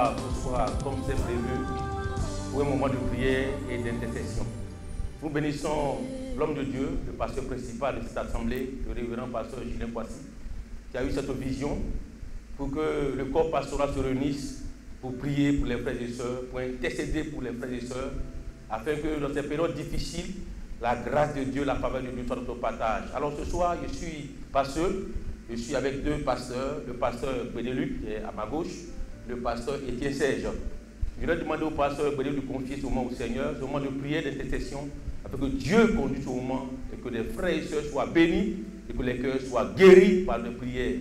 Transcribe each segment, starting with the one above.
là ce soir, comme c'est prévu, pour un moment de prière et d'intercession. Nous bénissons l'homme de Dieu, le pasteur principal de cette assemblée, le révérend pasteur Julien Poissy, qui a eu cette vision pour que le corps pastoral se réunisse pour prier pour les frères et sœurs, pour intercéder pour les frères et sœurs, afin que dans ces périodes difficiles, la grâce de Dieu, la faveur de Dieu soit notre partage. Alors ce soir, je ne suis pas seul, je suis avec deux pasteurs, le pasteur Bénéluc qui est à ma gauche, le pasteur Étienne Serge. Je vais demander au pasteur Bénéluc de confier ce moment au Seigneur, ce moment de prière, d'intercession, afin que Dieu conduise ce moment et que les frères et sœurs soient bénis et que les cœurs soient guéris par les prières.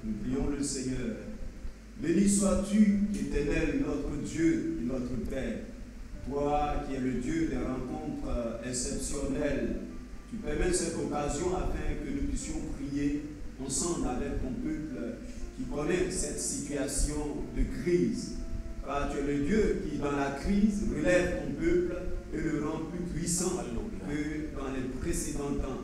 Nous prions le Seigneur. Béni sois-tu, Éternel, notre Dieu et notre Père. Toi qui es le Dieu des rencontres exceptionnelles, tu permets cette occasion afin que nous puissions prier ensemble avec ton peuple qui connaît cette situation de crise. Car tu es le Dieu qui, dans la crise, relève ton peuple et le rend plus puissant que dans les précédents temps.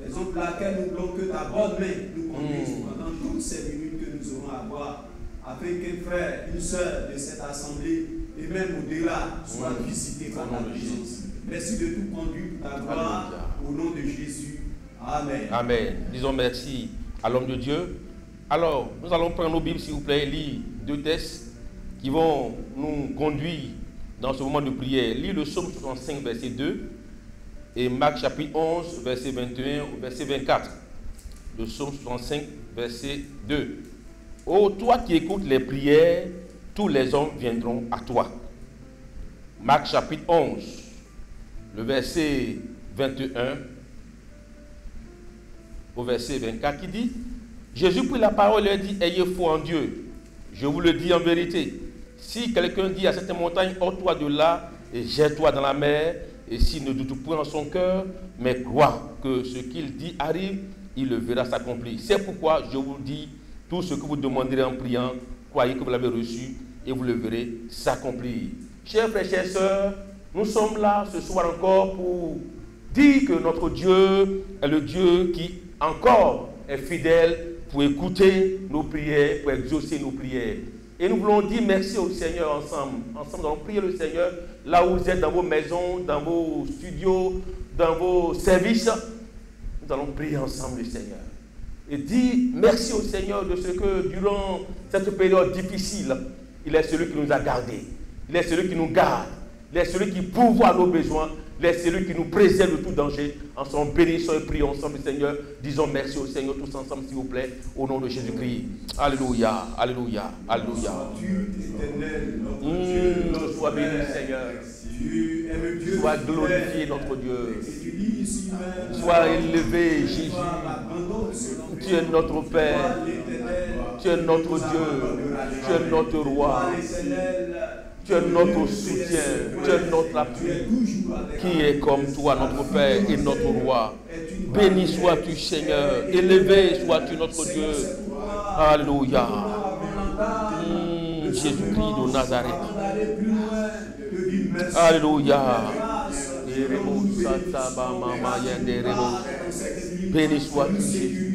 Raison pour laquelle nous voulons que ta bonne main nous conduise pendant toutes ces minutes que nous aurons à voir, afin qu'un frère, une sœur de cette assemblée, et même au-delà, soit visité par ta présence. Merci de tout conduire pour ta gloire, au nom de Jésus. Amen. Amen. Disons merci à l'homme de Dieu. Alors, nous allons prendre nos Bibles, s'il vous plaît, et lire deux textes qui vont nous conduire dans ce moment de prière. Lire le psaume 65, verset 2, et Marc chapitre 11, verset 21 au verset 24. Le psaume 65, verset 2. Ô toi qui écoutes les prières, tous les hommes viendront à toi. Marc chapitre 11, le verset 21 au verset 24 qui dit: Jésus prit la parole et leur dit: ayez foi en Dieu. Je vous le dis en vérité, si quelqu'un dit à cette montagne, ôte-toi de là et jette-toi dans la mer, et s'il ne doute point en son cœur, mais croit que ce qu'il dit arrive, il le verra s'accomplir. C'est pourquoi je vous dis, tout ce que vous demanderez en priant, croyez que vous l'avez reçu et vous le verrez s'accomplir. Chers frères, chères sœurs, nous sommes là ce soir encore pour dire que notre Dieu est le Dieu qui encore est fidèle pour écouter nos prières, pour exaucer nos prières. Et nous voulons dire merci au Seigneur ensemble. Ensemble, nous allons prier le Seigneur là où vous êtes, dans vos maisons, dans vos studios, dans vos services. Nous allons prier ensemble le Seigneur. Et dire merci au Seigneur de ce que durant cette période difficile, il est celui qui nous a gardés. Il est celui qui nous garde. Il est celui qui pourvoit nos besoins. Il est celui qui nous préserve de tout danger. Ensemble, bénissons et prions ensemble, Seigneur. Disons merci au Seigneur tous ensemble, s'il vous plaît, au nom de Jésus-Christ. Alléluia, alléluia, alléluia. Sois béni, Seigneur. Sois glorifié, notre Dieu. Sois élevé, Jésus. Tu es notre Père. Tu es notre Dieu. Tu es notre roi. Tu es notre soutien, tu es notre appui. Qui est comme toi, notre Père et notre roi. Béni sois-tu, Seigneur. Élevé sois-tu, notre Dieu. Alléluia. Jésus-Christ de Nazareth. Alléluia. Béni sois-tu, Jésus.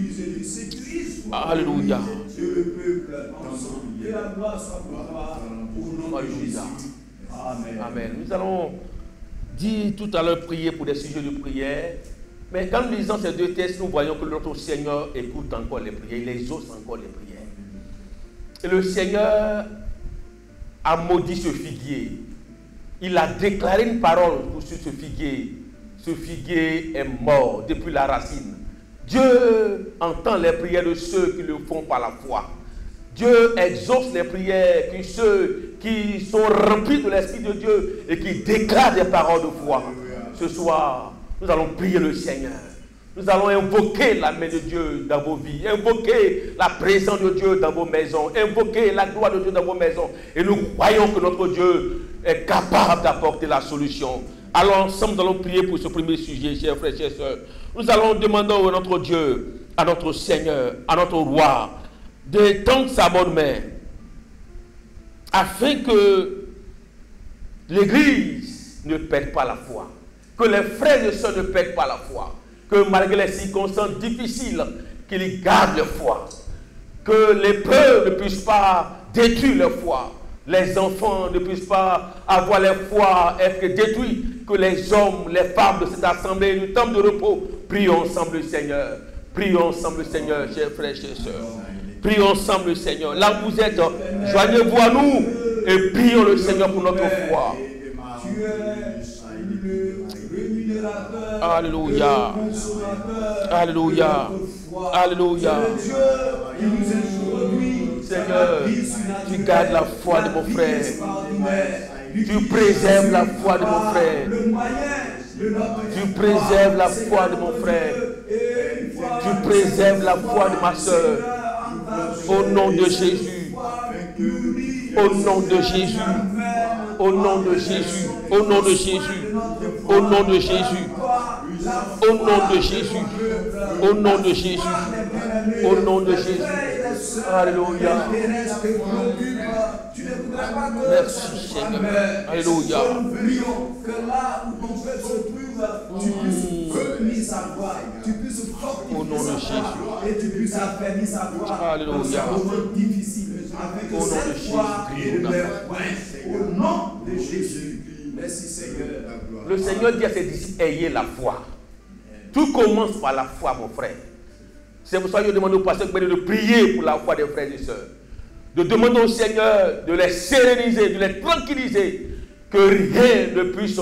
Alléluia. Alléluia. Amen. Nous allons dire tout à l'heure prier pour des sujets de prière. Mais quand nous lisons ces deux textes, nous voyons que notre Seigneur écoute encore les prières. Il exauce encore les prières. Et le Seigneur a maudit ce figuier. Il a déclaré une parole sur ce figuier. Ce figuier est mort depuis la racine. Dieu entend les prières de ceux qui le font par la foi. Dieu exauce les prières de ceux qui sont remplis de l'Esprit de Dieu et qui déclarent des paroles de foi. Ce soir, nous allons prier le Seigneur. Nous allons invoquer la main de Dieu dans vos vies, invoquer la présence de Dieu dans vos maisons, invoquer la gloire de Dieu dans vos maisons. Et nous croyons que notre Dieu est capable d'apporter la solution. Alors ensemble, nous allons prier pour ce premier sujet, chers frères et chères sœurs. Nous allons demander à notre Dieu, à notre Seigneur, à notre roi, de tendre sa bonne main, afin que l'Église ne perde pas la foi, que les frères et sœurs ne perdent pas la foi, que malgré les circonstances difficiles, qu'ils gardent la foi, que l'épreuve ne puisse pas détruire leur foi. Les enfants ne puissent pas avoir leur foi être détruits. Que les hommes, les femmes de cette assemblée, du temps de repos, prions ensemble le Seigneur. Prions ensemble le Seigneur, chers frères, chers sœurs. Prions ensemble le Seigneur. Là où vous êtes, joignez-vous à nous et prions le Seigneur pour notre foi. Alléluia. Alléluia. Alléluia. Seigneur, tu gardes la foi de mon frère. Tu préserves la foi de mon frère. Tu préserves la foi de mon frère. Tu préserves la foi de ma soeur. Au nom de Jésus. Au nom de Jésus. Au nom de Jésus. Au nom de Jésus. Au nom de Jésus. Au nom de Jésus. Au nom de Jésus. Au nom de Jésus. Alléluia. Merci Seigneur. Alléluia. Que là où ton peuple se trouve, tu puisses retenir sa voix, tu puisses fortifier au nom de Jésus et tu puisses affermir sa voix dans ce moment difficile, afin que cette foi ne meure point. Au nom de Jésus. Merci Seigneur. Le Seigneur dit à ses disciples, ayez la foi. Tout commence par la foi, mon frère. C'est pour ça que je demande au pasteur de prier pour la foi des frères et sœurs. De demander au Seigneur de les séréniser, de les tranquilliser, que rien ne puisse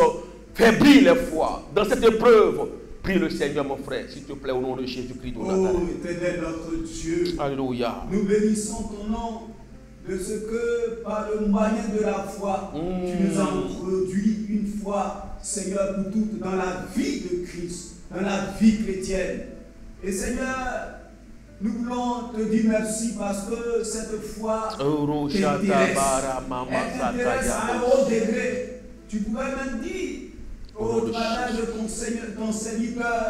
faiblir leur foi. Dans cette épreuve, prie le Seigneur, mon frère, s'il te plaît, au nom de Jésus-Christ. Oh, éternel notre Dieu, alléluia. Nous bénissons ton nom de ce que, par le moyen de la foi, tu nous as introduit une foi, Seigneur, pour toutes, dans la vie de Christ, dans la vie chrétienne. Et Seigneur, nous voulons te dire merci parce que cette foi t'intéresse. Elle t'intéresse à un haut degré. Tu pouvais même dire au travers de ton serviteur,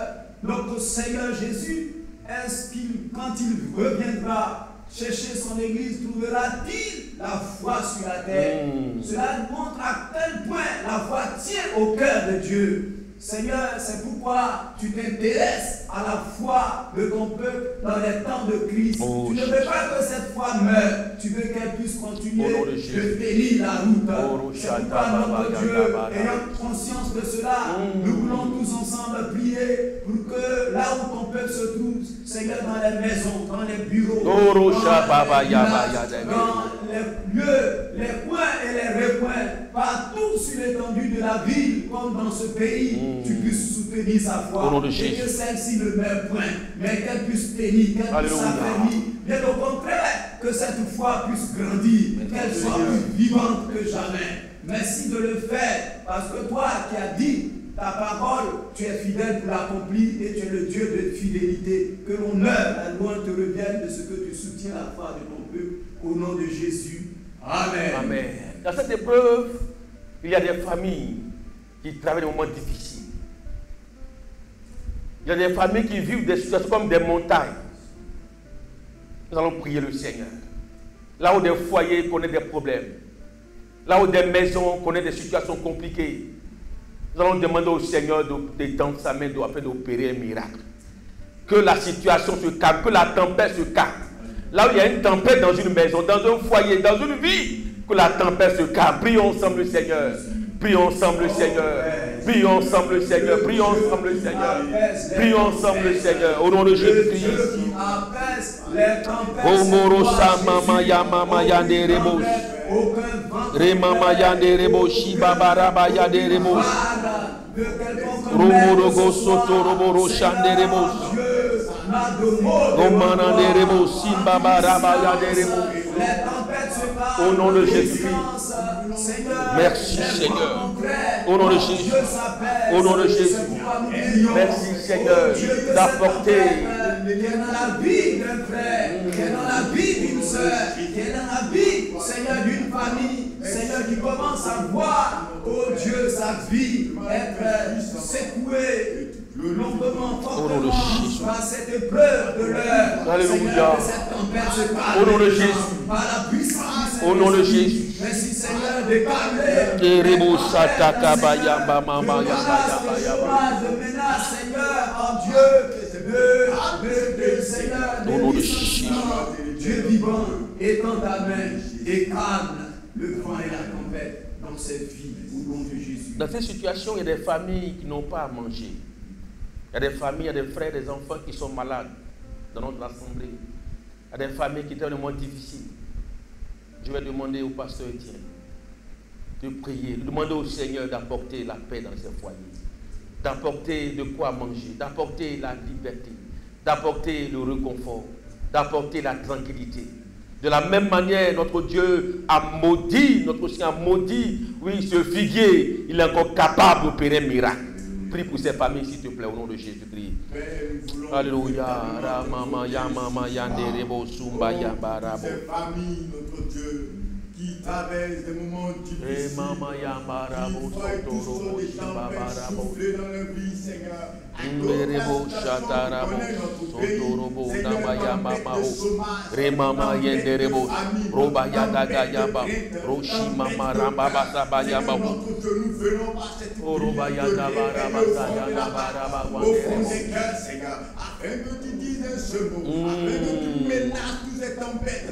notre Seigneur Jésus, est-ce qu'il, quand il reviendra chercher son église, trouvera-t-il la foi sur la terre? Cela montre à quel point la foi tient au cœur de Dieu. Seigneur, c'est pourquoi tu t'intéresses à la foi de ton peuple dans les temps de Christ. Tu ne veux pas que cette foi meure. Tu veux qu'elle puisse continuer de tenir la route. C'est pourquoi notre Dieu, ayant conscience de cela, nous voulons tous ensemble prier pour que là où ton peuple se trouve, Seigneur, dans les maisons, dans les bureaux, dans les lieux, les coins et les recoins, partout sur l'étendue de la ville, comme dans ce pays, tu puisses soutenir sa foi et que celle-ci ne meure point, mais qu'elle puisse tenir, qu'elle puisse s'affermir. Bien au contraire, que cette foi puisse grandir, qu'elle soit plus vivante que jamais. Merci de le faire, parce que toi qui as dit ta parole, tu es fidèle pour l'accomplir et tu es le Dieu de fidélité. Que l'honneur, la louange te revienne de ce que tu soutiens la foi de ton peuple. Au nom de Jésus. Amen. Amen. Dans cette épreuve, il y a des familles qui traversent des moments difficiles. Il y a des familles qui vivent des situations comme des montagnes. Nous allons prier le Seigneur. Là où des foyers connaissent des problèmes. Là où des maisons connaissent des situations compliquées. Nous allons demander au Seigneur d'étendre sa main afin d'opérer un miracle. Que la situation se calme, que la tempête se calme. Là où il y a une tempête dans une maison, dans un foyer, dans une vie, que la tempête se calme. Prions ensemble le Seigneur. Prions ensemble le Seigneur. Prions ensemble le Seigneur. Prions ensemble le Seigneur. Prions ensemble le Seigneur. Au nom de Jésus-Christ. O Morosa Mama Yamama Yande Rebos. Remama Yande Rebos. Shibabaraba Yande Rebos. Romorogo Soto Roboro Shande Rebos. Romana de Rebos. Simbabaraba Yande Rebos. Au nom de Jésus-Christ. Merci Seigneur. Au nom de Jésus. Au nom de Jésus. Merci Seigneur d'apporter. Qui est dans la vie d'un frère, qui est dans la vie d'une soeur, qui est dans la vie, Seigneur, d'une famille, Seigneur, qui commence à voir, oh Dieu, sa vie être secouée. Longuement, fortement, par cette épreuve de l'heure. Alléluia. Au nom de Jésus. Par la puissance. Au nom de Jésus. Merci Seigneur de calmer. De menace, Seigneur, en Dieu, Seigneur, de Dieu vivant, étends ta main et calme le vent et la tempête dans cette vie au nom de Jésus. Dans ces situations, il y a des familles qui n'ont pas à manger. Il y a des familles, il y a des frères, des enfants qui sont malades dans notre assemblée. Il y a des familles qui sont tellement difficiles. Je vais demander au pasteur Etienne de prier, de demander au Seigneur d'apporter la paix dans ces foyers, d'apporter de quoi manger, d'apporter la liberté, d'apporter le réconfort, d'apporter la tranquillité. De la même manière, notre Dieu a maudit, notre Seigneur a maudit, oui, ce figuier, il est encore capable d'opérer un miracle. Prie pour ces familles, s'il te plaît, au nom de Jésus-Christ. Alléluia. Ces familles, notre Dieu, qui traversent des moments difficiles, qui voient toujours des tempêtes souffler dans leur vie, Seigneur. Afin que tu dises un seul mot, afin que tu ménages toutes ces tempêtes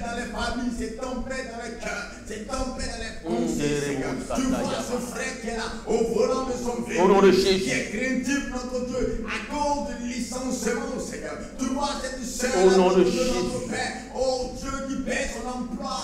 dans les familles, ces tempêtes dans les cœurs, ces tempêtes dans les pensées, Seigneur. Tu vois ce frère qui est là, au volant de son véhicule, qui est craintif, notre Dieu, à cause de licenciement, Seigneur. Tu vois cette sœur, notre Père, oh Dieu qui perd son emploi,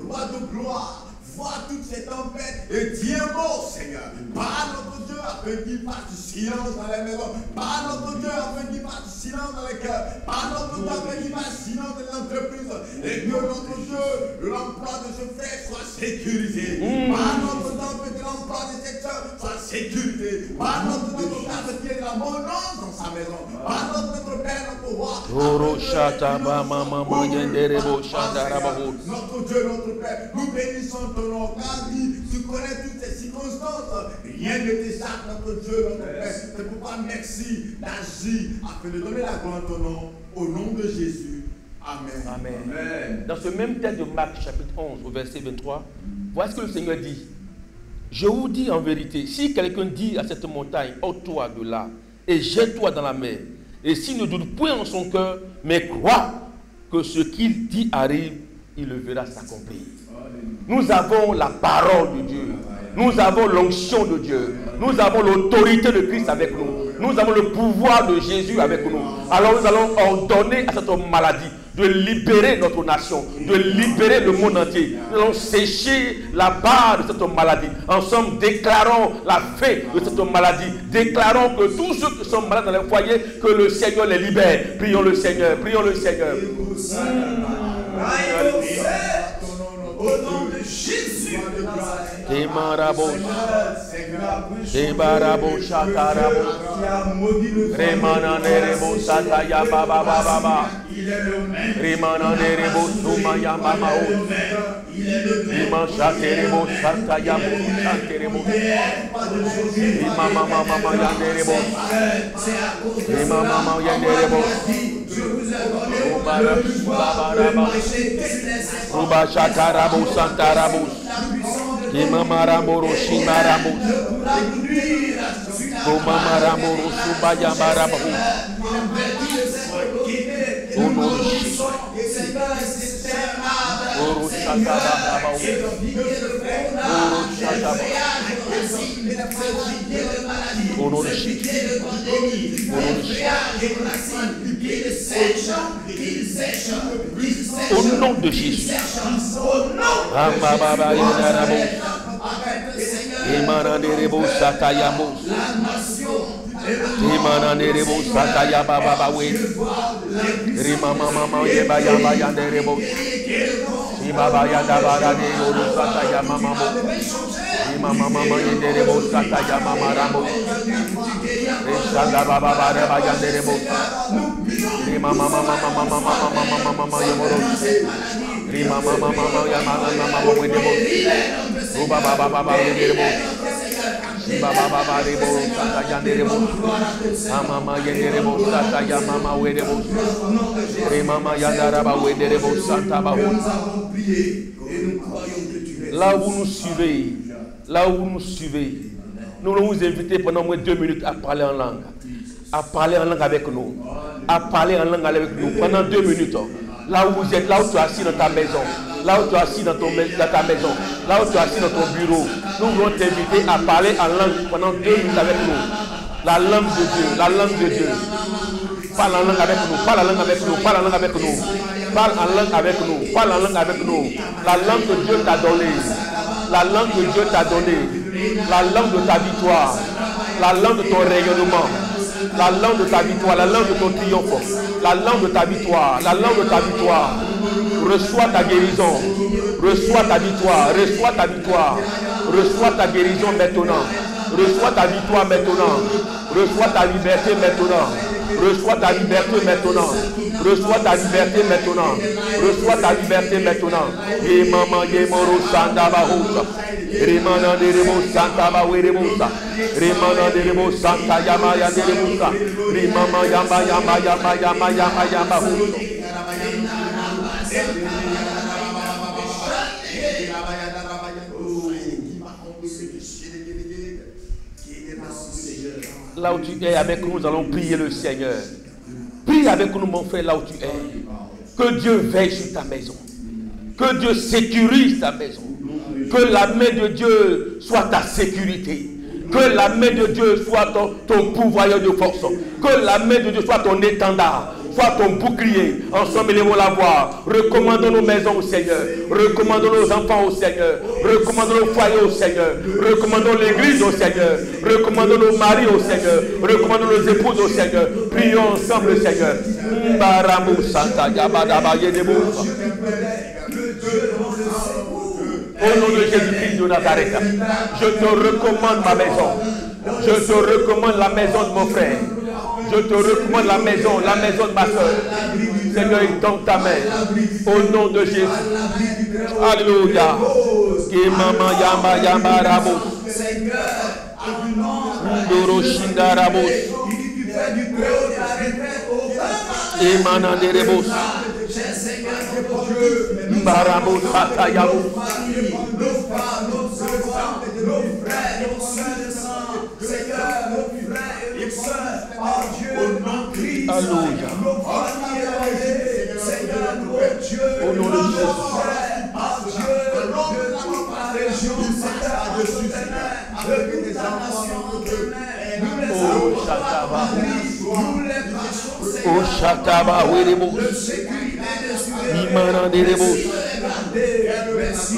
roi de gloire. Vois toutes ces tempêtes et tiens bon, Seigneur. Parle notre Dieu afin qu'il fasse du silence dans les maisons. Parle notre Dieu afin qu'il fasse du silence dans les cœurs. Parle notre Dieu afin qu'il fasse du silence dans l'entreprise. Et que notre Dieu, l'emploi de ce frère soit sécurisé. Parle notre Dieu afin que l'emploi de cette soeur soit sécurisé. Parle notre Dieu afin qu'il y ait de l'abondance dans sa maison. Parle notre Père, notre roi. Notre Dieu, notre Père, nous bénissons ton nom. Car tu connais toutes ces circonstances. Rien ne t'échappe, notre Dieu, notre Père. C'est pourquoi merci d'agir afin de donner la gloire à ton nom. Au nom de Jésus. Amen. Amen. Amen. Dans ce même texte de Marc, chapitre 11, au verset 23, voici ce que le Seigneur dit. Je vous dis en vérité, si quelqu'un dit à cette montagne, ôte-toi de là et jette-toi dans la mer, et s'il ne doute point en son cœur, mais croit que ce qu'il dit arrive, il le verra s'accomplir. Nous avons la parole de Dieu. Nous avons l'onction de Dieu. Nous avons l'autorité de Christ avec nous. Nous avons le pouvoir de Jésus avec nous. Alors nous allons ordonner à cette maladie de libérer notre nation, de libérer le monde entier. Nous allons sécher la barre de cette maladie. Ensemble, déclarons la fin de cette maladie. Déclarons que tous ceux qui sont malades dans les foyers, que le Seigneur les libère. Prions le Seigneur, prions le Seigneur. Au nom de Jésus de Nazareth. Au nom de Jésus. Là où nous suivez, nous allons vous inviter pendant au moins 2 minutes à parler en langue. À parler en langue avec nous. À parler en langue avec nous pendant 2 minutes. Là où vous êtes, là où tu es assis dans ta maison. Là où tu es assis dans ta maison, là où tu es assis dans ton bureau, nous voulons t'inviter à parler en langue pendant 2 minutes avec nous. La langue de Dieu, la langue de Dieu. Parle en langue avec nous, parle en langue avec nous, parle en langue avec nous. Parle en langue avec nous, parle en langue avec nous. La langue que Dieu t'a donnée. La langue que Dieu t'a donnée. La langue de ta victoire. La langue de ton rayonnement. La langue de ta victoire, la langue de ton triomphe. La langue de ta victoire, la langue de ta victoire. Reçois ta guérison. Reçois ta victoire, reçois ta victoire. Reçois ta guérison maintenant. Reçois ta victoire maintenant. Reçois ta liberté maintenant. Reçois ta liberté maintenant. Reçois ta liberté maintenant. Reçois ta liberté maintenant. Et maman, moro santa bahusa. Remana de remo santa bahueremusa. Remana de remo santa yama ya de remusa. Remama yama yama yama yama yama yama husa. Là où tu es avec nous, nous allons prier le Seigneur. Prie avec nous, mon frère, là où tu es. Que Dieu veille sur ta maison. Que Dieu sécurise ta maison. Que la main de Dieu soit ta sécurité. Que la main de Dieu soit ton pourvoyeur de force. Que la main de Dieu soit ton étendard. Soit ton bouclier. Ensemble, élevons la voix. Recommandons nos maisons au Seigneur. Recommandons nos enfants au Seigneur. Recommandons nos foyers au Seigneur. Recommandons l'église au Seigneur. Recommandons nos maris au Seigneur. Recommandons nos épouses au Seigneur. Prions ensemble le Seigneur. Au nom de Jésus-Christ de Nazareth, je te recommande ma maison. Je te recommande la maison de mon frère. Je te recommande la maison de ma soeur. Seigneur, il tend ta main. Au nom de Jésus. Alléluia. Maman yama yama ramos. Ndoro shinda ramos. Emanande rebos. Mbaramos hatayamos. Alléluia. Au nom de Jésus. Oh Shataba, oui les mots. Imana des rebos.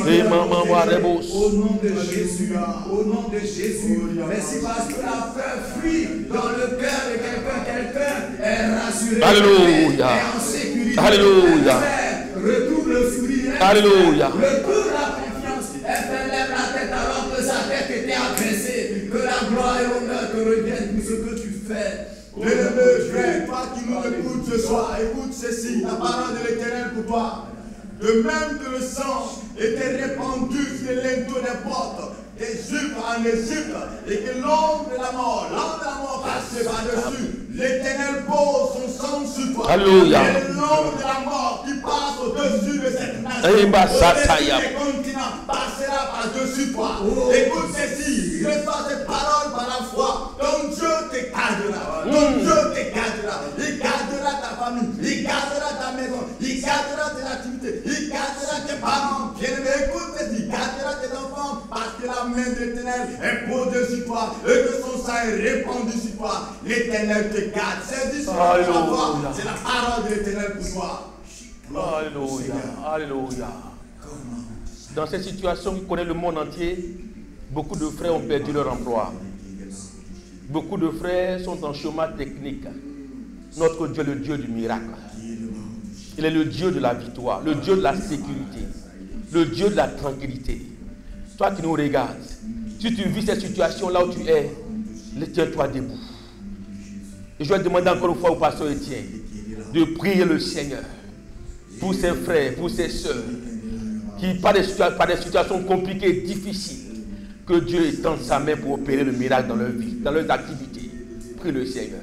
Et maman voit rebos. Au nom de Jésus, au nom de Jésus. Merci parce que la peur fuit dans le cœur de quelqu'un est rassuré. Alléluia. Est en sécurité. Alléluia. Retrouve le sourire. Alléluia. Retrouve la confiance. Elle lève la tête alors que sa tête était abaissée. Que la gloire et l'honneur te reviennent pour ce que tu fais. Bien-aimé frère, toi qui nous écoutes ce soir, écoute ceci, la parole de l'Éternel pour toi. De même que le sang était répandu sur les linteaux des portes d'Égypte en Égypte, et que l'ombre de la mort passait par-dessus, l'Éternel pose son sang sur toi. Alléluia. Et l'ombre de la mort qui passe au-dessus de cette nation, au-dessus des continents, passera par-dessus toi. Écoute ceci, reçois cette parole par la foi. Ton Dieu te gardera. Ton Dieu te gardera. Il gardera ta famille. Il gardera ta maison. Il gardera tes activités. Il gardera tes parents. Bien-aimé, écoute ceci. Il gardera tes enfants parce que la main de l'Éternel est posée sur toi et que son sang est répandu sur toi. L'Éternel te garde. C'est toi. C'est la parole de l'Éternel pour toi. Alléluia. Alléluia. Dans cette situation qui connaît le monde entier, beaucoup de frères ont perdu leur emploi. Beaucoup de frères sont en chômage technique. Notre Dieu est le Dieu du miracle. Il est le Dieu de la victoire, le Dieu de la sécurité, le Dieu de la tranquillité. Toi qui nous regardes, si tu vis cette situation là où tu es, tiens-toi debout. Et je vais demander encore une fois au pasteur Étienne de prier le Seigneur pour ses frères, pour ses soeurs, qui par des situations compliquées, difficiles, que Dieu étende sa main pour opérer le miracle dans leur vie, dans leurs activités. Prie le Seigneur.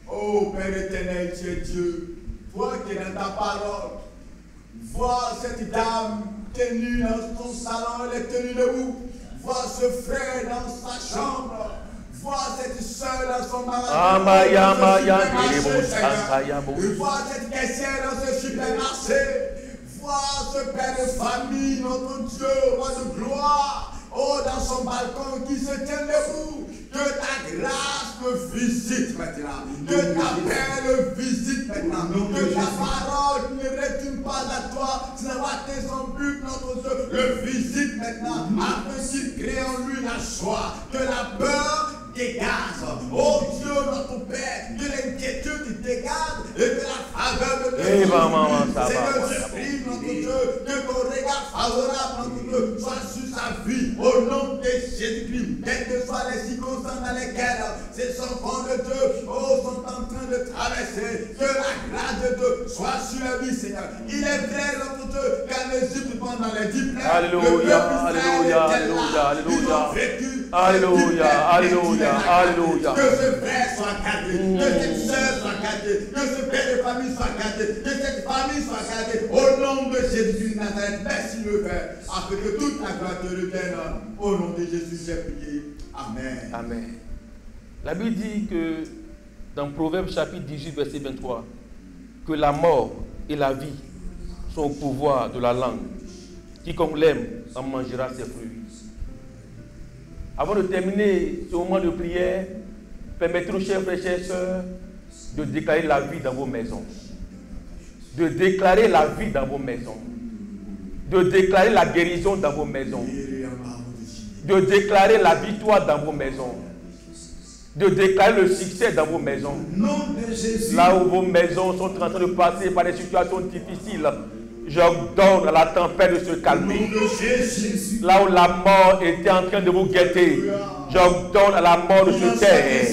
Oh Père éternel, tu es Dieu. Toi qui es dans ta parole, vois cette dame tenue dans ton salon, elle est tenue debout. Vois ce frère dans sa chambre. Vois cette soeur dans son magasin. Vois cette caissière dans ce supermarché. Vois ce père de famille, notre Dieu, roi de gloire, oh, dans son balcon qui se tient debout. Que ta grâce me visite maintenant. Que ta paix le visite maintenant. Que ta parole ne retourne pas à toi. Ce n'est pas son but, notre Dieu, le visite maintenant. Afin qu'il crée en lui la joie. Que la peur dégage. Oh Dieu, notre Père, que l'inquiétude dégage et que la faveur de Dieu. Seigneur, je prie, notre Dieu, que ton regard favorable, notre Dieu, soit sur sa vie. Au nom de Jésus-Christ, quelles que soient les circonstances dans lesquelles ces enfants de Dieu sont en train de traverser, que la grâce de Dieu soit sur la vie, Seigneur. Il est vrai, notre Dieu, qu'en Égypte, pendant les 10 plaies, Alléluia, alléluia, alléluia, alléluia. Alléluia, alléluia, alléluia. Que ce frère soit gardé, que cette soeur soit gardée, que ce père de famille soit gardé, que cette famille soit gardée. Au nom de Jésus de Nazareth, merci le Père, afin que toute la gloire te revienne. Au nom de Jésus, j'ai prié. Amen. Amen. La Bible dit que dans Proverbes chapitre 18, verset 23, que la mort et la vie sont au pouvoir de la langue. Quiconque l'aime en mangera ses fruits. Avant de terminer ce moment de prière, permettez-nous, chers frères et chères sœurs, de déclarer la vie dans vos maisons. De déclarer la vie dans vos maisons. De déclarer la guérison dans vos maisons. De déclarer la victoire dans vos maisons. De déclarer le succès dans vos maisons. Là où vos maisons sont en train de passer par des situations difficiles, j'ordonne à la tempête de se calmer. Là où la mort était en train de vous guetter, j'ordonne à la mort de se taire.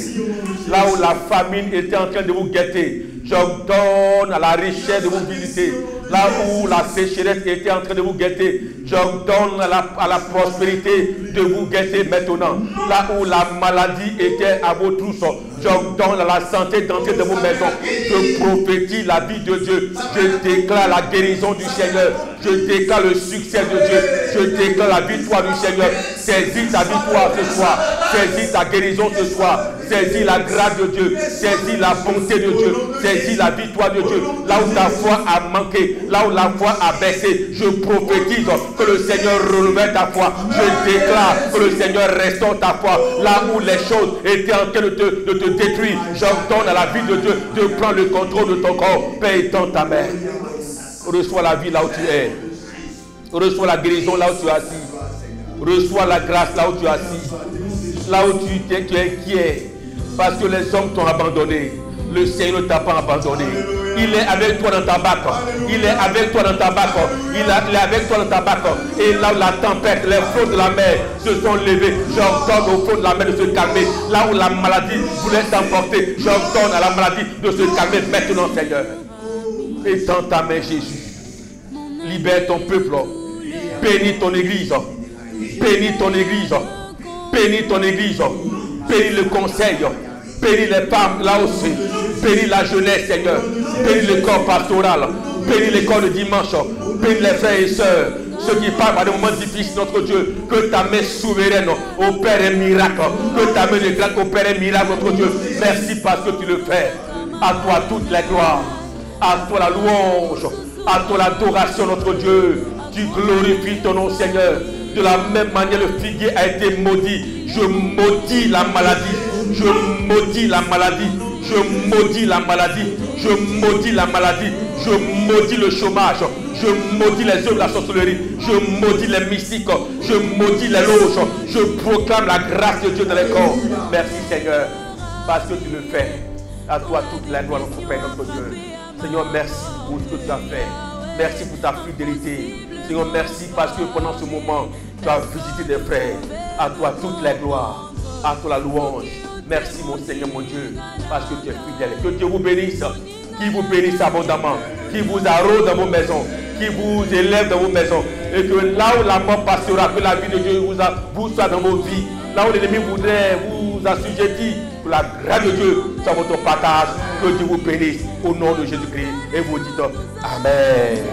Là où la famine était en train de vous guetter, j'ordonne à la richesse de vous visiter. Là où la sécheresse était en train de vous guetter, j'ordonne à la prospérité de vous guetter maintenant. Là où la maladie était à vos trousses, j'ordonne à la santé d'entrer dans vos maisons. Je prophétise la vie de Dieu. Je déclare la guérison du Seigneur. Je déclare le succès de Dieu. Je déclare la victoire du Seigneur. Saisis ta victoire ce soir. Saisis ta guérison ce soir. Saisis la grâce de Dieu. Saisis la bonté de Dieu. Saisis la victoire de Dieu. Là où ta foi a manqué, là où la foi a baissé, je prophétise que le Seigneur renouvelle ta foi. Je déclare que le Seigneur restaure ta foi. Là où les choses étaient en train de te détruire, j'ordonne à la vie de Dieu de prendre le contrôle de ton corps. Père, étends ta main. Reçois la vie là où tu es. Reçois la guérison là où tu es assis. Reçois la grâce là où tu es assis. Là où tu es inquiet. Parce que les hommes t'ont abandonné. Le Seigneur ne t'a pas abandonné. Il est avec toi dans ta barque. Il est avec toi dans ta barque. Il est avec toi dans ta barque. Et là où la tempête, les flots de la mer se sont levés, j'ordonne au fond de la mer de se calmer. Là où la maladie voulait t'emporter, j'ordonne à la maladie de se calmer maintenant, Seigneur. Étends ta main, Jésus. Libère ton peuple. Bénis ton église. Bénis ton église. Bénis ton église. Bénis le conseil. Bénis les femmes là aussi. Bénis la jeunesse, Seigneur. Bénis le corps pastoral. Bénis les corps de dimanche. Bénis les frères et sœurs. Ceux qui parlent à des moments difficiles, notre Dieu. Que ta main souveraine opère un miracle. Que ta main de grâce opère un miracle, notre Dieu. Merci parce que tu le fais. À toi toute la gloire. À toi la louange. À toi l'adoration, notre Dieu. Tu glorifies ton nom, Seigneur. De la même manière, le figuier a été maudit. Je maudis la maladie. Je maudis la maladie. Je maudis la maladie. Je maudis la maladie. Je maudis le chômage. Je maudis les œuvres de la sorcellerie. Je maudis les mystiques. Je maudis les loges. Je proclame la grâce de Dieu dans les corps. Merci, Seigneur, parce que tu le fais. À toi toute la gloire, notre Père, notre Dieu. Seigneur, merci pour ce que tu as fait. Merci pour ta fidélité. Seigneur, merci parce que pendant ce moment, tu as visité des frères. À toi toute la gloire. À toi la louange. Merci mon Seigneur, mon Dieu, parce que tu es fidèle. Que Dieu vous bénisse, qui vous bénisse abondamment, qui vous arrose dans vos maisons, qui vous élève dans vos maisons. Et que là où la mort passera, que la vie de Dieu vous soit dans vos vies. Là où l'ennemi voudrait vous assujettir, que la grâce de Dieu soit votre partage. Que Dieu vous bénisse au nom de Jésus-Christ. Et vous dites Amen.